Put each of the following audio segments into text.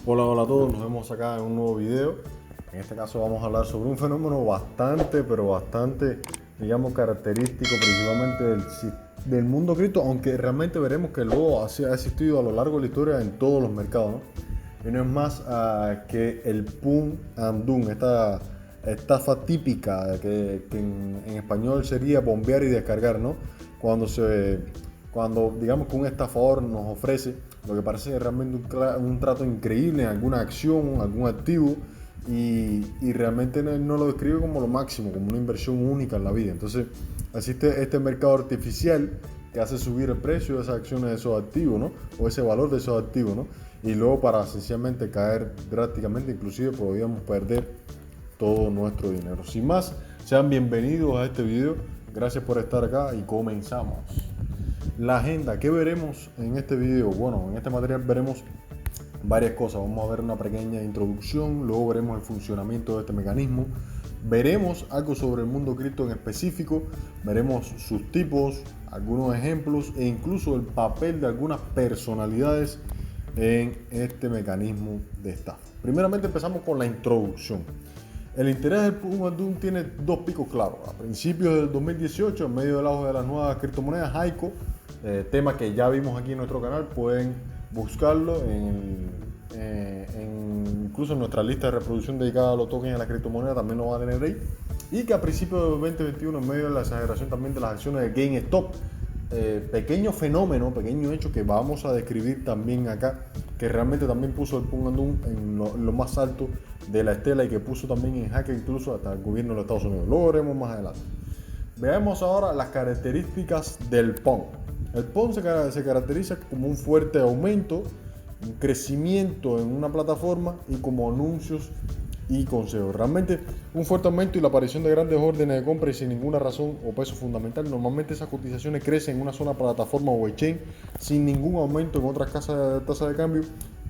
Hola, hola a todos, nos vemos acá en un nuevo video. En este caso vamos a hablar sobre un fenómeno bastante, digamos, característico principalmente del mundo cripto, aunque realmente veremos que luego ha existido a lo largo de la historia en todos los mercados, ¿no? Y no es más que el pump and dump, esta estafa típica que en español sería bombear y descargar, ¿no? Cuando se cuando digamos que un estafador nos ofrece lo que parece realmente un trato increíble en alguna acción, algún activo, y realmente no lo describe como lo máximo, como una inversión única en la vida. Entonces existe este mercado artificial que hace subir el precio de esas acciones, de esos activos, ¿no? O ese valor de esos activos, ¿no? Y luego para sencillamente caer drásticamente, inclusive podríamos perder todo nuestro dinero. Sin más, sean bienvenidos a este video. Gracias por estar acá y comenzamos. La agenda, ¿qué veremos en este video? Bueno, en este material veremos varias cosas. Vamos a ver una pequeña introducción, luego veremos el funcionamiento de este mecanismo, veremos algo sobre el mundo cripto en específico, veremos sus tipos, algunos ejemplos e incluso el papel de algunas personalidades en este mecanismo de estafa. Primeramente empezamos con la introducción. El interés del Pum and Dump tiene dos picos claros. A principios del 2018, en medio del auge de las nuevas criptomonedas, Haico, tema que ya vimos aquí en nuestro canal, pueden buscarlo incluso en nuestra lista de reproducción dedicada a los tokens y a la criptomoneda, también lo van a tener ahí. Y que a principios del 2021, en medio de la exageración también de las acciones de GameStop, pequeño fenómeno, pequeño hecho que vamos a describir también acá, que realmente también puso el Pum and Dump en lo más alto de la estela y que puso también en jaque incluso hasta el gobierno de los Estados Unidos. Lo veremos más adelante. Veamos ahora las características del PON. El PON se caracteriza como un fuerte aumento, un crecimiento en una plataforma y como anuncios y consejos. Realmente un fuerte aumento y la aparición de grandes órdenes de compra y sin ninguna razón o peso fundamental. Normalmente esas cotizaciones crecen en una sola plataforma o exchange sin ningún aumento en otras tasas de cambio.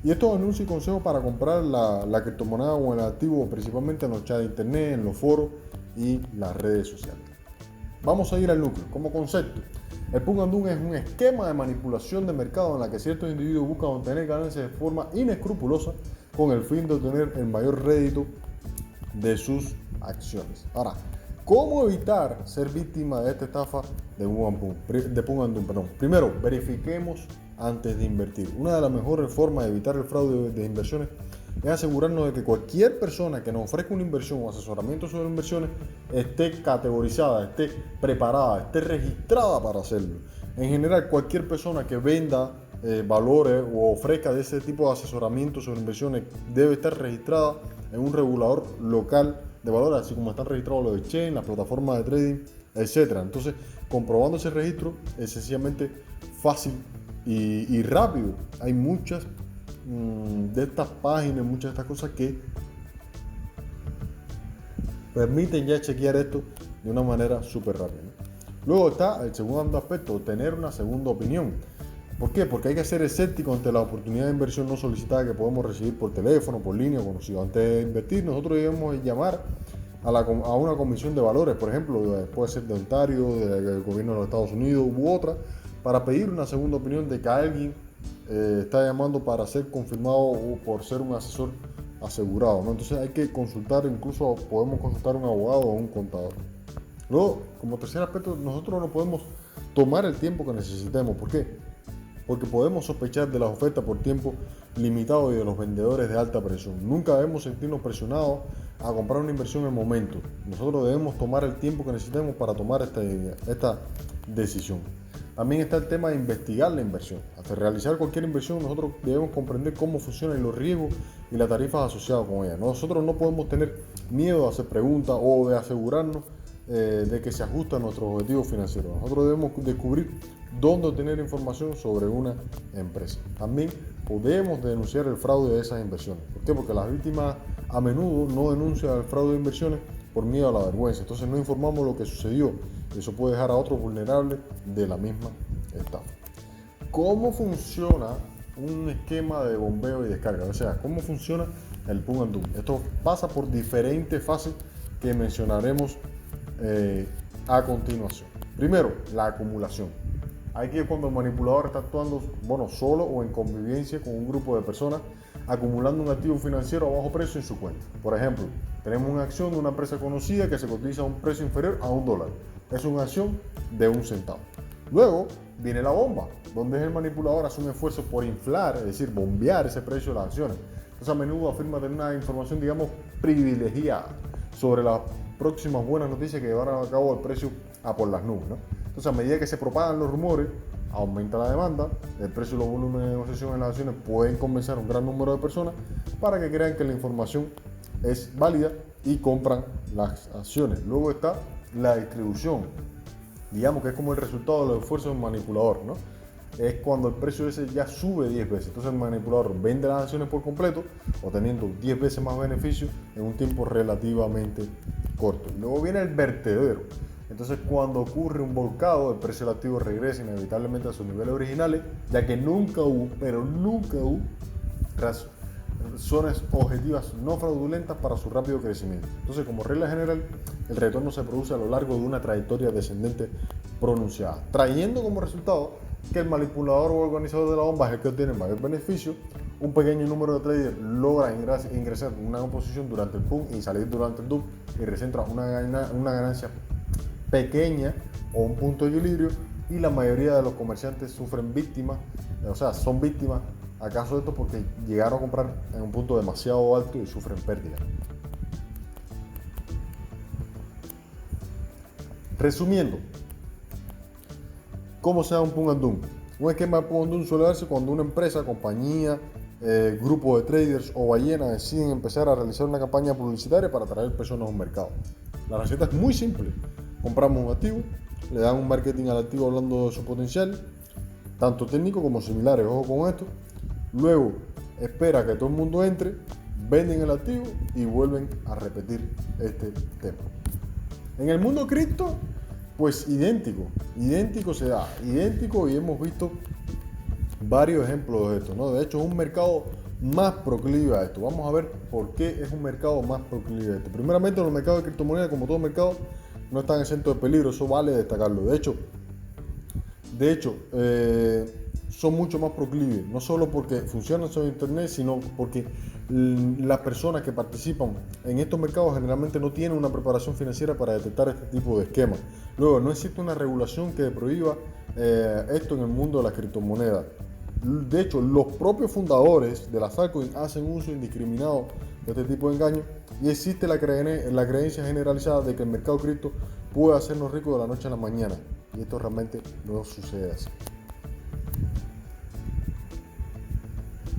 Y estos anuncios y consejos para comprar la criptomoneda o el activo, principalmente en los chats de internet, en los foros y las redes sociales. Vamos a ir al núcleo. Como concepto, el Pump and Dump es un esquema de manipulación de mercado en la que ciertos individuos buscan obtener ganancias de forma inescrupulosa con el fin de obtener el mayor rédito de sus acciones. Ahora, ¿cómo evitar ser víctima de esta estafa de Pump and Dump? Primero, verifiquemos antes de invertir. Una de las mejores formas de evitar el fraude de inversiones es asegurarnos de que cualquier persona que nos ofrezca una inversión o asesoramiento sobre inversiones esté categorizada, esté preparada, esté registrada para hacerlo. En general, cualquier persona que venda valores o ofrezca de ese tipo de asesoramiento sobre inversiones debe estar registrada en un regulador local de valores, así como están registrados los exchange, las plataformas de trading, etc. Entonces, comprobando ese registro es sencillamente fácil y rápido. Hay muchas de estas páginas, muchas de estas cosas que permiten ya chequear esto de una manera súper rápida, ¿no? Luego está el segundo aspecto, tener una segunda opinión. ¿Por qué? Porque hay que ser escéptico ante la oportunidad de inversión no solicitada que podemos recibir por teléfono, por línea o conocido. Antes de invertir, nosotros debemos llamar a una comisión de valores, por ejemplo, puede ser de Ontario, del gobierno de los Estados Unidos u otra, para pedir una segunda opinión de que alguien está llamando para ser confirmado o por ser un asesor asegurado, ¿no? Entonces hay que consultar, incluso podemos consultar a un abogado o a un contador. Luego, como tercer aspecto, nosotros no podemos tomar el tiempo que necesitemos. ¿Por qué? Porque podemos sospechar de las ofertas por tiempo limitado y de los vendedores de alta presión. Nunca debemos sentirnos presionados a comprar una inversión en el momento. Nosotros debemos tomar el tiempo que necesitemos para tomar esta decisión. También está el tema de investigar la inversión. Hasta realizar cualquier inversión, nosotros debemos comprender cómo funcionan los riesgos y las tarifas asociadas con ella. Nosotros no podemos tener miedo a hacer preguntas o de asegurarnos de que se ajusta a nuestros objetivos financieros. Nosotros debemos descubrir dónde obtener información sobre una empresa. También podemos denunciar el fraude de esas inversiones. ¿Por qué? Porque las víctimas a menudo no denuncian el fraude de inversiones por miedo a la vergüenza. Entonces no informamos lo que sucedió. Eso puede dejar a otros vulnerables de la misma estafa. ¿Cómo funciona un esquema de bombeo y descarga? O sea, ¿cómo funciona el Pump and Dump? Esto pasa por diferentes fases que mencionaremos a continuación. Primero, la acumulación. Hay que cuando el manipulador está actuando, solo o en convivencia con un grupo de personas, acumulando un activo financiero a bajo precio en su cuenta. Por ejemplo, tenemos una acción de una empresa conocida que se cotiza a un precio inferior a $1. Es una acción de 1 centavo. Luego viene la bomba, donde el manipulador hace un esfuerzo por inflar, es decir, bombear ese precio de las acciones. Entonces a menudo afirma tener una información, digamos, privilegiada sobre las próximas buenas noticias que llevarán a cabo el precio a por las nubes, ¿no? Entonces a medida que se propagan los rumores, aumenta la demanda, el precio y los volúmenes de negociación en las acciones pueden convencer a un gran número de personas para que crean que la información es válida y compran las acciones. Luego está la distribución, digamos que es como el resultado de los esfuerzos del manipulador, ¿no? Es cuando el precio ese ya sube 10 veces. Entonces el manipulador vende las acciones por completo, obteniendo 10 veces más beneficio en un tiempo relativamente corto. Luego viene el vertedero. Entonces cuando ocurre un volcado, el precio del activo regresa inevitablemente a sus niveles originales, ya que nunca hubo razones objetivas no fraudulentas para su rápido crecimiento. Entonces, como regla general, el retorno se produce a lo largo de una trayectoria descendente pronunciada, trayendo como resultado que el manipulador o organizador de la bomba es el que obtiene mayor beneficio. Un pequeño número de traders logra ingresar en una posición durante el boom y salir durante el dump y recentra una ganancia pequeña o un punto de equilibrio, y la mayoría de los comerciantes son víctimas acaso de esto porque llegaron a comprar en un punto demasiado alto y sufren pérdida. Resumiendo, ¿cómo se da un pump and dump? Un esquema de pump and dump suele darse cuando una empresa, compañía, grupo de traders o ballena deciden empezar a realizar una campaña publicitaria para atraer personas a un mercado. La receta es muy simple. Compramos un activo, le dan un marketing al activo hablando de su potencial, tanto técnico como similares, ojo con esto. Luego espera que todo el mundo entre, venden el activo y vuelven a repetir este tema. En el mundo cripto, pues idéntico se da, idéntico, y hemos visto varios ejemplos de esto, ¿no? De hecho, es un mercado más proclive a esto. Vamos a ver por qué es un mercado más proclive a esto. Primeramente, los mercados de criptomonedas, como todo mercado, no están exentos de peligro, eso vale destacarlo. De hecho, son mucho más proclives, no solo porque funcionan sobre internet, sino porque las personas que participan en estos mercados generalmente no tienen una preparación financiera para detectar este tipo de esquemas. Luego, no existe una regulación que prohíba esto en el mundo de las criptomonedas. De hecho, los propios fundadores de las altcoins hacen uso indiscriminado de este tipo de engaños, y existe la creencia generalizada de que el mercado cripto puede hacernos ricos de la noche a la mañana, y esto realmente no sucede así.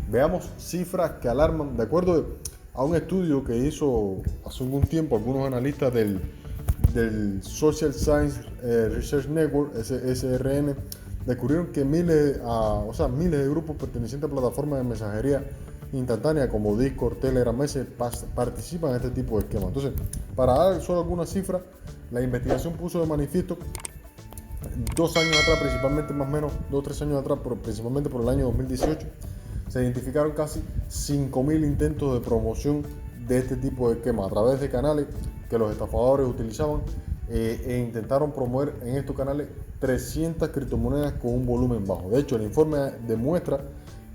Veamos cifras que alarman. De acuerdo a un estudio que hizo hace algún tiempo algunos analistas del Social Science Research Network, SRN, descubrieron que miles de grupos pertenecientes a plataformas de mensajería instantánea como Discord, Telegram, participan en este tipo de esquemas. Entonces, para dar solo algunas cifras, la investigación puso de manifiesto 2 años atrás, principalmente más o menos 2 o 3 años atrás, principalmente por el año 2018, se identificaron casi 5.000 intentos de promoción de este tipo de esquemas a través de canales que los estafadores utilizaban, e intentaron promover en estos canales 300 criptomonedas con un volumen bajo. De hecho, el informe demuestra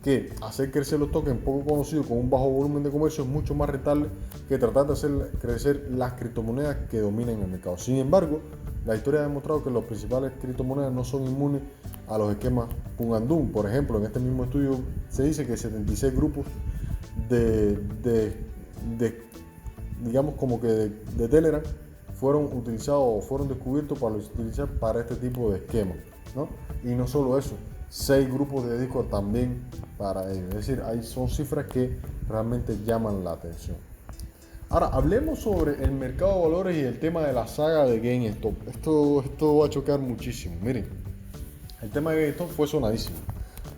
que hacer crecer los tokens poco conocidos con un bajo volumen de comercio es mucho más rentable que tratar de hacer crecer las criptomonedas que dominan el mercado. Sin embargo, la historia ha demostrado que las principales criptomonedas no son inmunes a los esquemas pump and dump. Por ejemplo, en este mismo estudio se dice que 76 grupos digamos como que de Telegram fueron utilizados o fueron descubiertos para utilizar para este tipo de esquemas, ¿no? Y no solo eso, 6 grupos de Discord también para ello. Es decir, son cifras que realmente llaman la atención. Ahora, hablemos sobre el mercado de valores y el tema de la saga de GameStop. Esto va a chocar muchísimo. Miren, el tema de GameStop fue sonadísimo.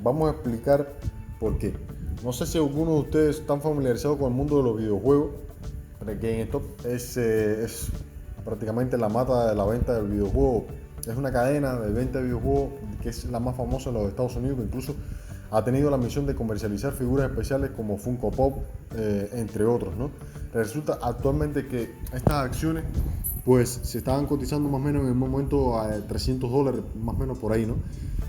Vamos a explicar por qué. No sé si algunos de ustedes están familiarizados con el mundo de los videojuegos. Pero GameStop es prácticamente la mata de la venta del videojuego. Es una cadena de venta de videojuegos que es la más famosa en los Estados Unidos, que incluso ha tenido la misión de comercializar figuras especiales como Funko Pop, entre otros, ¿no? Resulta actualmente que estas acciones pues se estaban cotizando más o menos en el momento a $300, más o menos por ahí, ¿no?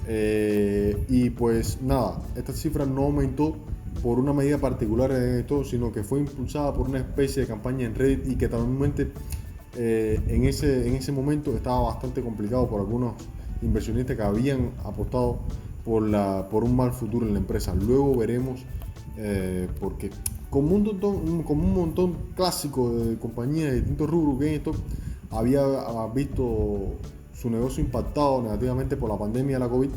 Y pues nada, esta cifra no aumentó por una medida particular en esto, sino que fue impulsada por una especie de campaña en Reddit y que también en ese momento estaba bastante complicado por algunos inversionistas que habían apostado por un mal futuro en la empresa. Luego veremos porque como un montón clásico de compañías de distintos rubros, GameStop había visto su negocio impactado negativamente por la pandemia de la COVID,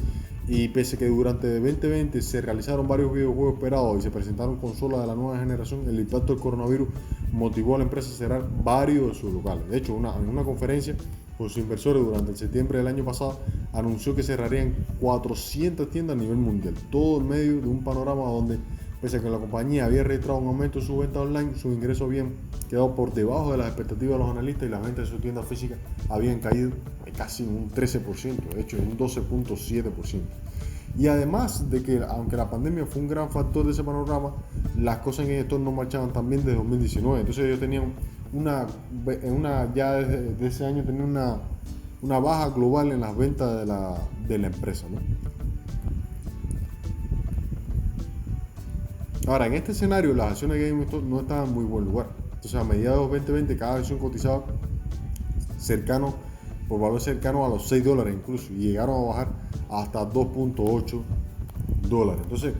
y pese que durante 2020 se realizaron varios videojuegos esperados y se presentaron consolas de la nueva generación, el impacto del coronavirus motivó a la empresa a cerrar varios de sus locales. De hecho, en una conferencia con sus inversores durante el septiembre del año pasado, anunció que cerrarían 400 tiendas a nivel mundial, todo en medio de un panorama donde, pese a que la compañía había registrado un aumento en su venta online, sus ingresos habían quedado por debajo de las expectativas de los analistas y las ventas de sus tiendas físicas habían caído casi un 13%, de hecho un 12.7%. Y además de que, aunque la pandemia fue un gran factor de ese panorama, las cosas en GameStop no marchaban tan bien desde 2019. Entonces ellos tenían ya desde ese año tenían una baja global en las ventas de la empresa, ¿no? Ahora, en este escenario, las acciones de GameStop no estaban en muy buen lugar. Entonces, a mediados de 2020, cada acción cotizaba por valor cercano a los $6 incluso, y llegaron a bajar hasta $2.8. Entonces,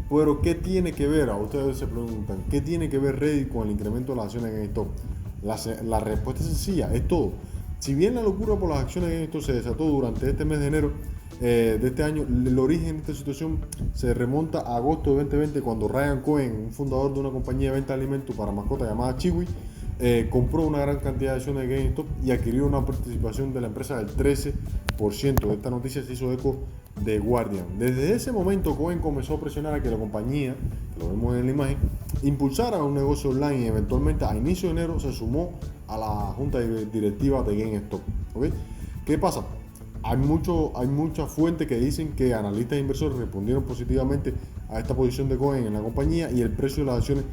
pero ¿qué tiene que ver? A ustedes se preguntan, ¿qué tiene que ver Reddit con el incremento de las acciones de GameStop? La respuesta es sencilla, es todo. Si bien la locura por las acciones de GameStop se desató durante este mes de enero de este año, el origen de esta situación se remonta a agosto de 2020, cuando Ryan Cohen, un fundador de una compañía de venta de alimentos para mascotas llamada Chewy, compró una gran cantidad de acciones de GameStop y adquirió una participación de la empresa del 13%. Esta noticia se hizo eco de Guardian. Desde ese momento, Cohen comenzó a presionar a que la compañía, que lo vemos en la imagen, impulsara un negocio online, y eventualmente a inicio de enero se sumó a la junta directiva de GameStop. ¿Okay? ¿Qué pasa? Hay muchas fuentes que dicen que analistas e inversores respondieron positivamente a esta posición de Cohen en la compañía, y el precio de las acciones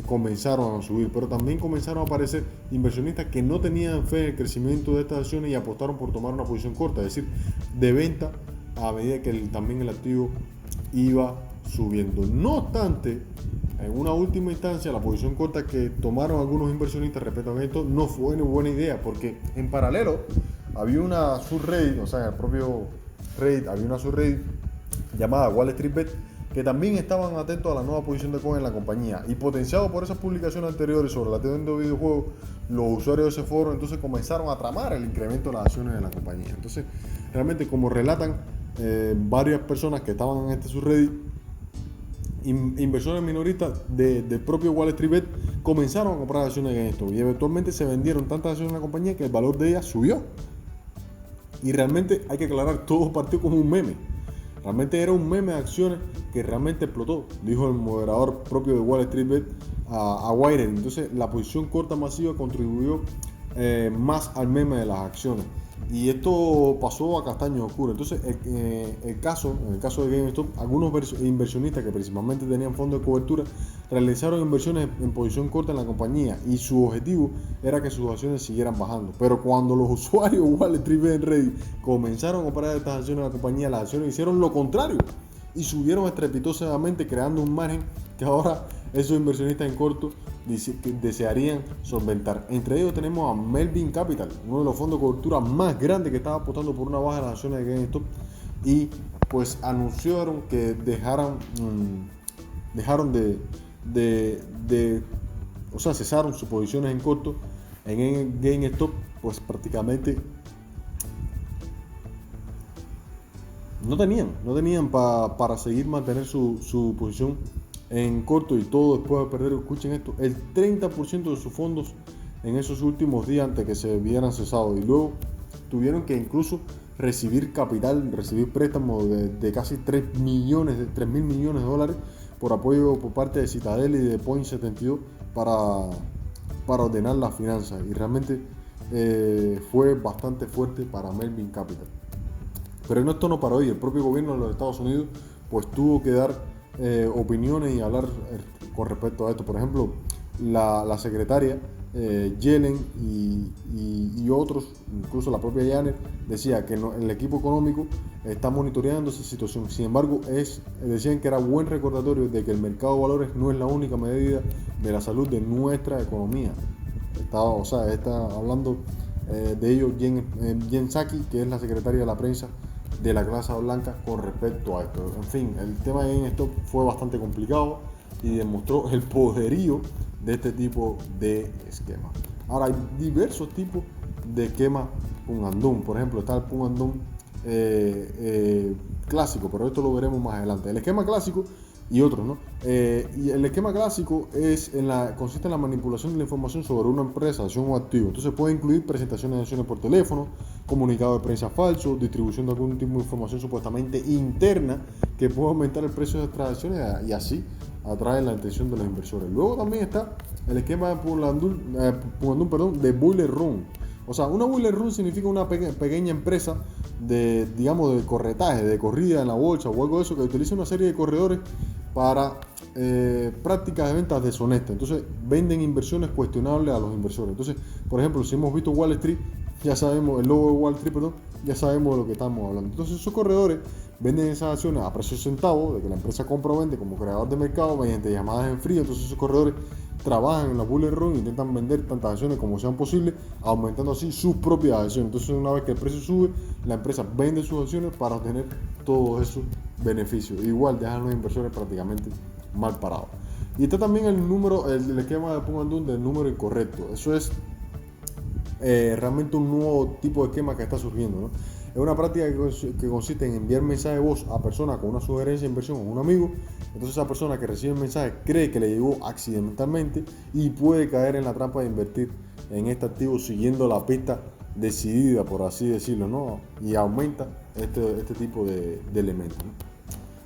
comenzaron a subir, pero también comenzaron a aparecer inversionistas que no tenían fe en el crecimiento de estas acciones y apostaron por tomar una posición corta, es decir, de venta, a medida que también el activo iba subiendo. No obstante, en una última instancia, la posición corta que tomaron algunos inversionistas respecto a esto no fue una buena idea, porque en paralelo había una subreddit, o sea, en el propio Reddit había una subreddit llamada Wall Street Bet, que también estaban atentos a la nueva posición de Cohen en la compañía, y potenciado por esas publicaciones anteriores sobre la tienda de videojuegos, los usuarios de ese foro entonces comenzaron a tramar el incremento de las acciones de la compañía. Entonces, realmente, como relatan varias personas que estaban en este subreddit, inversores minoristas del propio Wall Street Bet comenzaron a comprar acciones en esto, y eventualmente se vendieron tantas acciones en la compañía que el valor de ellas subió. Y realmente, hay que aclarar, todo partió como un meme. Realmente era un meme de acciones que realmente explotó, dijo el moderador propio de Wall Street Bet a Wired. Entonces, la posición corta masiva contribuyó más al meme de las acciones, y esto pasó a castaño oscuro. Entonces, en el caso de GameStop, algunos inversionistas que principalmente tenían fondos de cobertura realizaron inversiones en posición corta en la compañía, y su objetivo era que sus acciones siguieran bajando. Pero cuando los usuarios Wall Street Bet en Reddit comenzaron a comprar estas acciones de la compañía, las acciones hicieron lo contrario y subieron estrepitosamente, creando un margen que ahora esos inversionistas en corto desearían solventar. Entre ellos tenemos a Melvin Capital, uno de los fondos de cobertura más grandes, que estaba apostando por una baja de las acciones de GameStop, y pues anunciaron que cesaron sus posiciones en corto en GameStop, pues prácticamente no tenían para seguir mantener su posición en corto, y todo después de perder, escuchen esto, el 30% de sus fondos en esos últimos días antes que se vieran cesados, y luego tuvieron que incluso recibir préstamos de casi 3 mil millones de dólares por apoyo por parte de Citadel y de Point72 para ordenar las finanzas, y realmente fue bastante fuerte para Melvin Capital. Pero esto no paró ahí. El propio gobierno de los Estados Unidos pues tuvo que dar opiniones y hablar con respecto a esto. Por ejemplo, la secretaria Yellen y otros, incluso la propia Janet, decía que el equipo económico está monitoreando esa situación. Sin embargo, decían que era buen recordatorio de que el mercado de valores no es la única medida de la salud de nuestra economía. Está hablando de ello Jen Psaki, que es la secretaria de la prensa de la Casa Blanca con respecto a esto. En fin, el tema de GameStop fue bastante complicado y demostró el poderío de este tipo de esquema. Ahora, hay diversos tipos de esquema Pump and Dump. Por ejemplo, está el Pump and Dump clásico, pero esto lo veremos más adelante. El esquema clásico y otros, ¿no? Y el esquema clásico consiste en la manipulación de la información sobre una empresa, acción o activo. Entonces puede incluir presentaciones de acciones por teléfono, comunicado de prensa falso, distribución de algún tipo de información supuestamente interna que puede aumentar el precio de estas acciones y así atraer la atención de los inversores. Luego también está el esquema de de Boiler Room. O sea, una Boiler Room significa una pequeña empresa de corretaje, de corrida en la bolsa o algo de eso, que utiliza una serie de corredores para prácticas de ventas deshonestas. Entonces venden inversiones cuestionables a los inversores. Entonces, por ejemplo, si hemos visto Wall Street, ya sabemos, el logo de Wall Street, ya sabemos de lo que estamos hablando. Entonces esos corredores venden esas acciones a precios centavos, de que la empresa compra o vende como creador de mercado mediante llamadas en frío. Entonces esos corredores trabajan en la Bull Run e intentan vender tantas acciones como sean posibles, aumentando así sus propias acciones. Entonces una vez que el precio sube, la empresa vende sus acciones para obtener todos esos beneficios. Igual dejan a los inversores prácticamente mal parados. Y está también el esquema de Pump and Dump del número incorrecto. Eso es realmente un nuevo tipo de esquema que está surgiendo, ¿no? Es una práctica que consiste en enviar mensaje de voz a personas con una sugerencia de inversión o un amigo. Entonces esa persona que recibe el mensaje cree que le llegó accidentalmente y puede caer en la trampa de invertir en este activo siguiendo la pista decidida, por así decirlo, ¿no? Y aumenta este tipo de elementos, ¿no?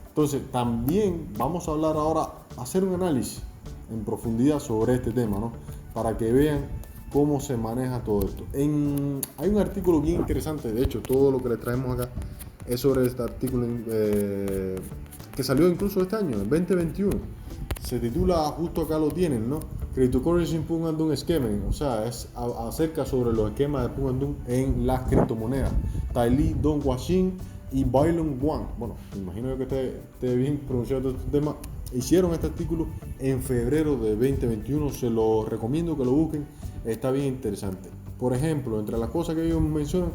Entonces también vamos a hablar ahora, hacer un análisis en profundidad sobre este tema, ¿no? Para que vean cómo se maneja todo esto. Hay un artículo bien interesante, de hecho todo lo que les traemos acá es sobre este artículo que salió incluso este año, en 2021. Se titula, justo acá lo tienen, ¿no? Cryptocurrency Pump and Dump Scheme, o sea, es acerca sobre los esquemas de Pump and Dump en las criptomonedas. Tai Li, Don Huaxin y Bailong Wang. Bueno, me imagino que esté bien pronunciado este tema. Hicieron este artículo en febrero de 2021, se lo recomiendo que lo busquen, está bien interesante. Por ejemplo, entre las cosas que ellos mencionan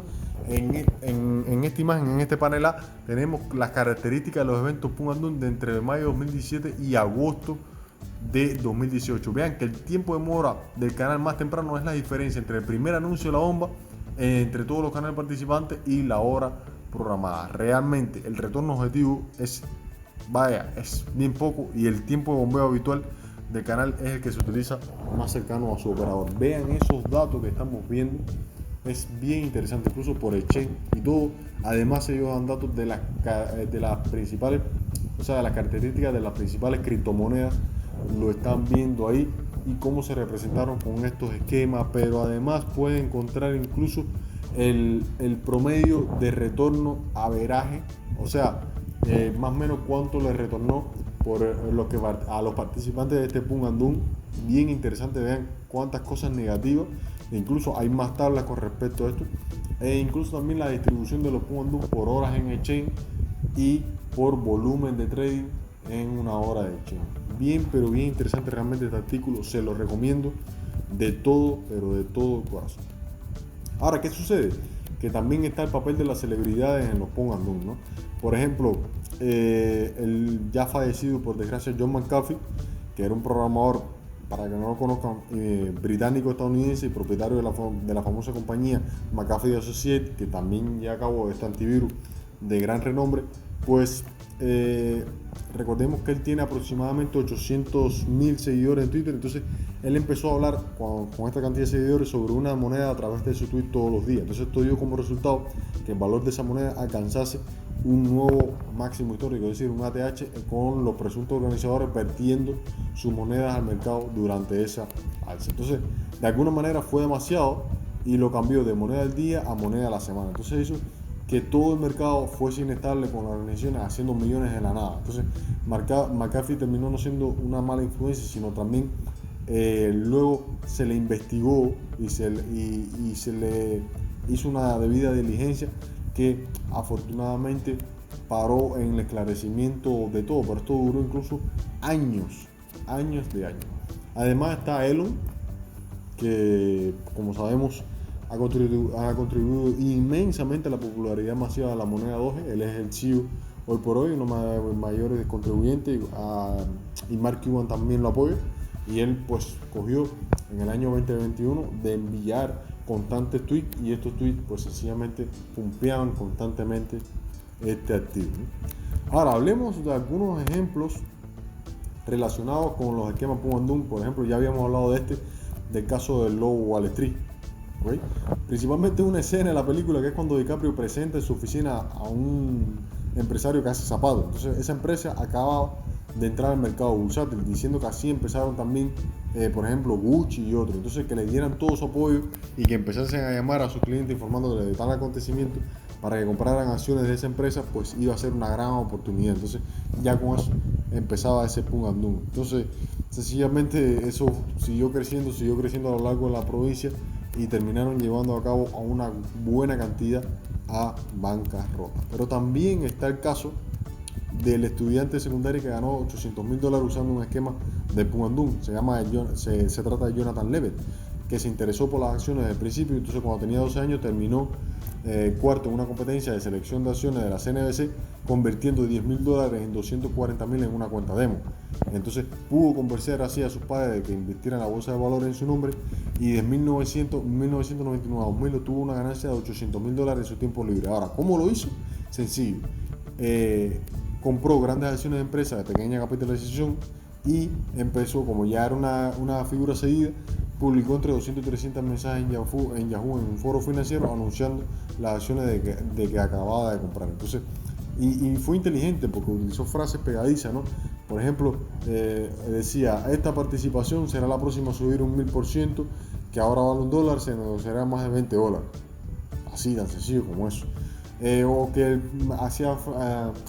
en esta imagen, en este panel A, tenemos las características de los eventos Pump and Dump de entre mayo de 2017 y agosto de 2018. Vean que el tiempo de mora del canal más temprano es la diferencia entre el primer anuncio de la bomba entre todos los canales participantes y la hora programada. Realmente el retorno objetivo es bien poco y el tiempo de bombeo habitual del canal es el que se utiliza más cercano a su operador. Vean esos datos que estamos viendo, es bien interesante, incluso por exchange y todo. Además ellos dan datos de las principales, o sea, de las características de las principales criptomonedas, lo están viendo ahí y cómo se representaron con estos esquemas, pero además pueden encontrar incluso el promedio de retorno averaje, o sea, más o menos cuánto le retornó a los participantes de este Pump and Dump. Bien interesante, vean cuántas cosas negativas, incluso hay más tablas con respecto a esto, e incluso también la distribución de los Pump and Dump por horas en exchange y por volumen de trading en una hora de exchange. Pero bien interesante realmente este artículo, se lo recomiendo de todo, pero de todo corazón. Ahora, ¿qué sucede? Que también está el papel de las celebridades en los Pump and Dump, ¿no? Por ejemplo, el ya fallecido, por desgracia, John McAfee, que era un programador, para que no lo conozcan, británico-estadounidense y propietario de la famosa compañía McAfee Associates, que también ya acabó este antivirus de gran renombre, pues recordemos que él tiene aproximadamente 800.000 seguidores en Twitter. Entonces él empezó a hablar con esta cantidad de seguidores sobre una moneda a través de su tweet todos los días. Entonces esto dio como resultado que el valor de esa moneda alcanzase un nuevo máximo histórico, es decir, un ATH, con los presuntos organizadores vertiendo sus monedas al mercado durante esa alza. Entonces de alguna manera fue demasiado y lo cambió de moneda del día a moneda de la semana. Entonces hizo que todo el mercado fuese inestable, con las organizaciones haciendo millones de la nada. Entonces McAfee terminó no siendo una mala influencia, sino también Luego se le investigó y se le hizo una debida diligencia que afortunadamente paró en el esclarecimiento de todo, pero esto duró incluso años de años. Además está Elon, que como sabemos ha contribuido inmensamente a la popularidad masiva de la moneda Doge. Él es el CEO hoy por hoy, uno de los mayores contribuyentes, y Mark Cuban también lo apoya. Y él pues cogió en el año 2021 de enviar constantes tweets, y estos tweets pues sencillamente pumpeaban constantemente este activo, ¿no? Ahora hablemos de algunos ejemplos relacionados con los esquemas Pump and Dump. Por ejemplo, ya habíamos hablado del caso del lobo Wall Street, ¿okay? Principalmente una escena de la película que es cuando DiCaprio presenta en su oficina a un empresario que hace zapatos. Entonces esa empresa acaba de entrar al mercado bursátil, diciendo que así empezaron también, por ejemplo, Gucci y otros. Entonces que le dieran todo su apoyo y que empezasen a llamar a sus clientes informándoles de tal acontecimiento para que compraran acciones de esa empresa, pues iba a ser una gran oportunidad. Entonces ya con eso empezaba ese pum and dump. Entonces sencillamente eso siguió creciendo a lo largo de la provincia y terminaron llevando a cabo a una buena cantidad a bancarrota. Pero también está el caso del estudiante secundario que ganó $800,000 usando un esquema de pum and dump. Se trata de Jonathan Levitt, que se interesó por las acciones desde el principio. Entonces cuando tenía 12 años terminó cuarto en una competencia de selección de acciones de la CNBC, convirtiendo $10,000 en $240,000 en una cuenta demo. Entonces pudo convencer así a sus padres de que invirtieran en la bolsa de valores en su nombre, y de 1999 a 2000 tuvo una ganancia de $800,000 en su tiempo libre. Ahora, ¿cómo lo hizo? Sencillo. Compró grandes acciones de empresas de pequeña capitalización y empezó, como ya era una figura seguida, publicó entre 200 y 300 mensajes en Yahoo, en un foro financiero, anunciando las acciones de que acababa de comprar. Entonces, y fue inteligente porque utilizó frases pegadizas, ¿no? Por ejemplo, decía: esta participación será la próxima a subir un 1000%, que ahora vale $1, se negociará más de $20. Así, tan sencillo como eso. O que hacía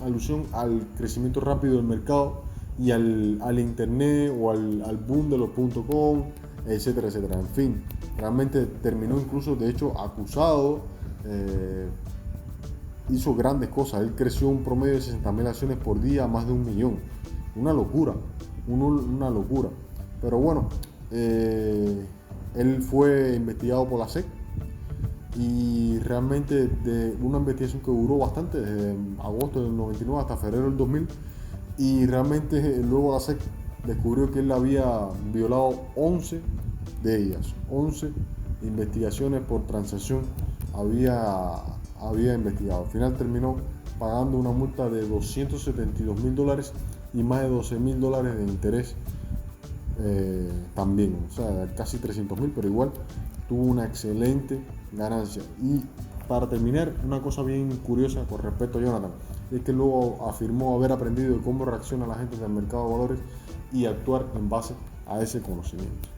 alusión al crecimiento rápido del mercado y al internet, o al boom de los .com, etcétera, etcétera. En fin, realmente terminó incluso, de hecho, acusado. Hizo grandes cosas. Él creció un promedio de 60,000 acciones por día a más de 1 millón. Una locura, una locura. Pero bueno, él fue investigado por la SEC, y realmente de una investigación que duró bastante, desde agosto del 99 hasta febrero del 2000, y realmente luego la SEC descubrió que él había violado 11 de ellas. 11 investigaciones por transacción había investigado. Al final terminó pagando una multa de $272,000 y más de $12,000 de interés también. O sea, casi 300,000, pero igual tuvo una excelente ganancia. Y para terminar, una cosa bien curiosa con respecto a Jonathan es que luego afirmó haber aprendido de cómo reacciona la gente del mercado de valores y actuar en base a ese conocimiento.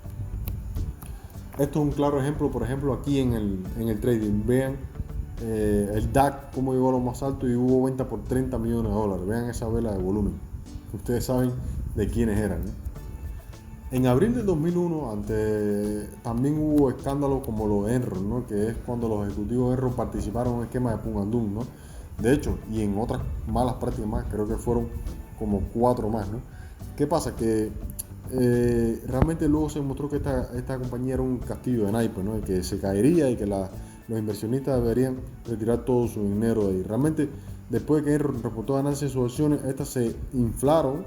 Esto es un claro ejemplo, por ejemplo, aquí en el trading. Vean el DAX cómo llegó a lo más alto y hubo venta por $30 millones. Vean esa vela de volumen. Ustedes saben de quiénes eran, ¿no? En abril del 2001 también hubo escándalos como lo de Enron, ¿no? Que es cuando los ejecutivos de Enron participaron en un esquema de pum and dump, ¿no? De hecho, y en otras malas prácticas más, creo que fueron como 4 más, ¿no? ¿Qué pasa? Que realmente luego se demostró que esta compañía era un castillo de naipes, ¿no? Y que se caería y que los inversionistas deberían retirar todo su dinero de ahí. Realmente, después de que Enron reportó ganancias en sus acciones, estas se inflaron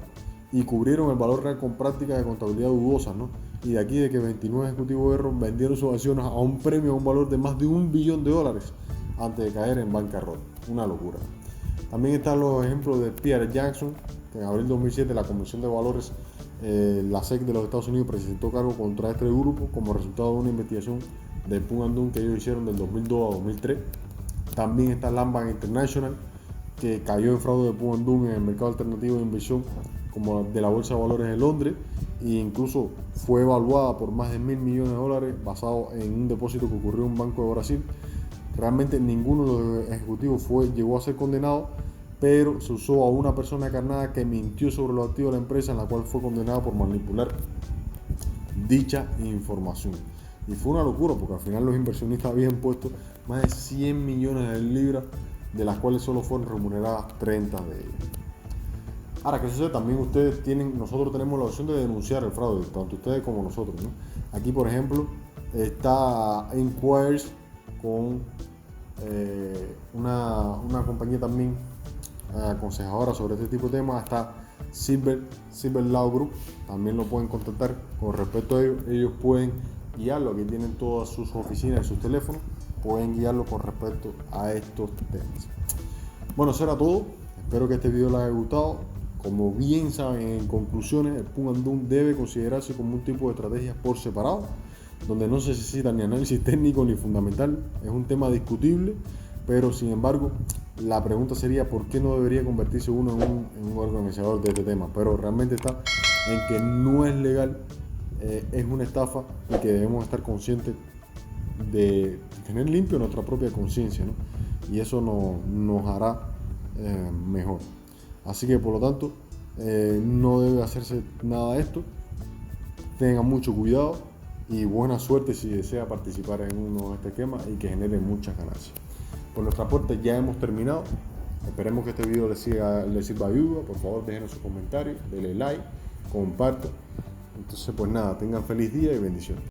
y cubrieron el valor real con prácticas de contabilidad dudosas, ¿no? Y de aquí de que 29 ejecutivos de Enron vendieron sus acciones a un premio, a un valor de más de $1 billón antes de caer en bancarrota. Una locura. También están los ejemplos de Pierre Jackson, que en abril de 2007 la Comisión de Valores, la SEC de los Estados Unidos, presentó cargo contra este grupo como resultado de una investigación de pum and dump que ellos hicieron del 2002 a 2003. También está Landbank International, que cayó en fraude de pum and dump en el mercado alternativo de inversión como de la Bolsa de Valores de Londres, e incluso fue evaluada por más de $1.000 millones basado en un depósito que ocurrió en un banco de Brasil. Realmente ninguno de los ejecutivos llegó a ser condenado, pero se usó a una persona encarnada que mintió sobre los activos de la empresa, en la cual fue condenada por manipular dicha información. Y fue una locura porque al final los inversionistas habían puesto más de 100 millones de libras, de las cuales solo fueron remuneradas 30 de ellas. Ahora, que sucede, también nosotros tenemos la opción de denunciar el fraude, tanto ustedes como nosotros, ¿no? Aquí, por ejemplo, está Inquiries con una compañía también aconsejadora sobre este tipo de temas. Está Silver Law Group, también lo pueden contactar con respecto a ellos. Ellos pueden guiarlo, aquí tienen todas sus oficinas y sus teléfonos, pueden guiarlo con respecto a estos temas. Bueno, eso era todo. Espero que este video les haya gustado. Como bien saben, en conclusiones, el Pump and Dump debe considerarse como un tipo de estrategia por separado, donde no se necesita ni análisis técnico ni fundamental. Es un tema discutible, pero sin embargo, la pregunta sería ¿por qué no debería convertirse uno en un organizador de este tema? Pero realmente está en que no es legal, es una estafa y que debemos estar conscientes de tener limpio nuestra propia conciencia, ¿no? Y eso nos hará mejor. Así que por lo tanto no debe hacerse nada de esto. Tengan mucho cuidado y buena suerte si desea participar en uno de estos esquemas y que genere muchas ganancias. Por nuestra parte ya hemos terminado. Esperemos que este video les sirva de ayuda. Por favor déjenos sus comentarios, denle like, compartan. Entonces pues nada, tengan feliz día y bendiciones.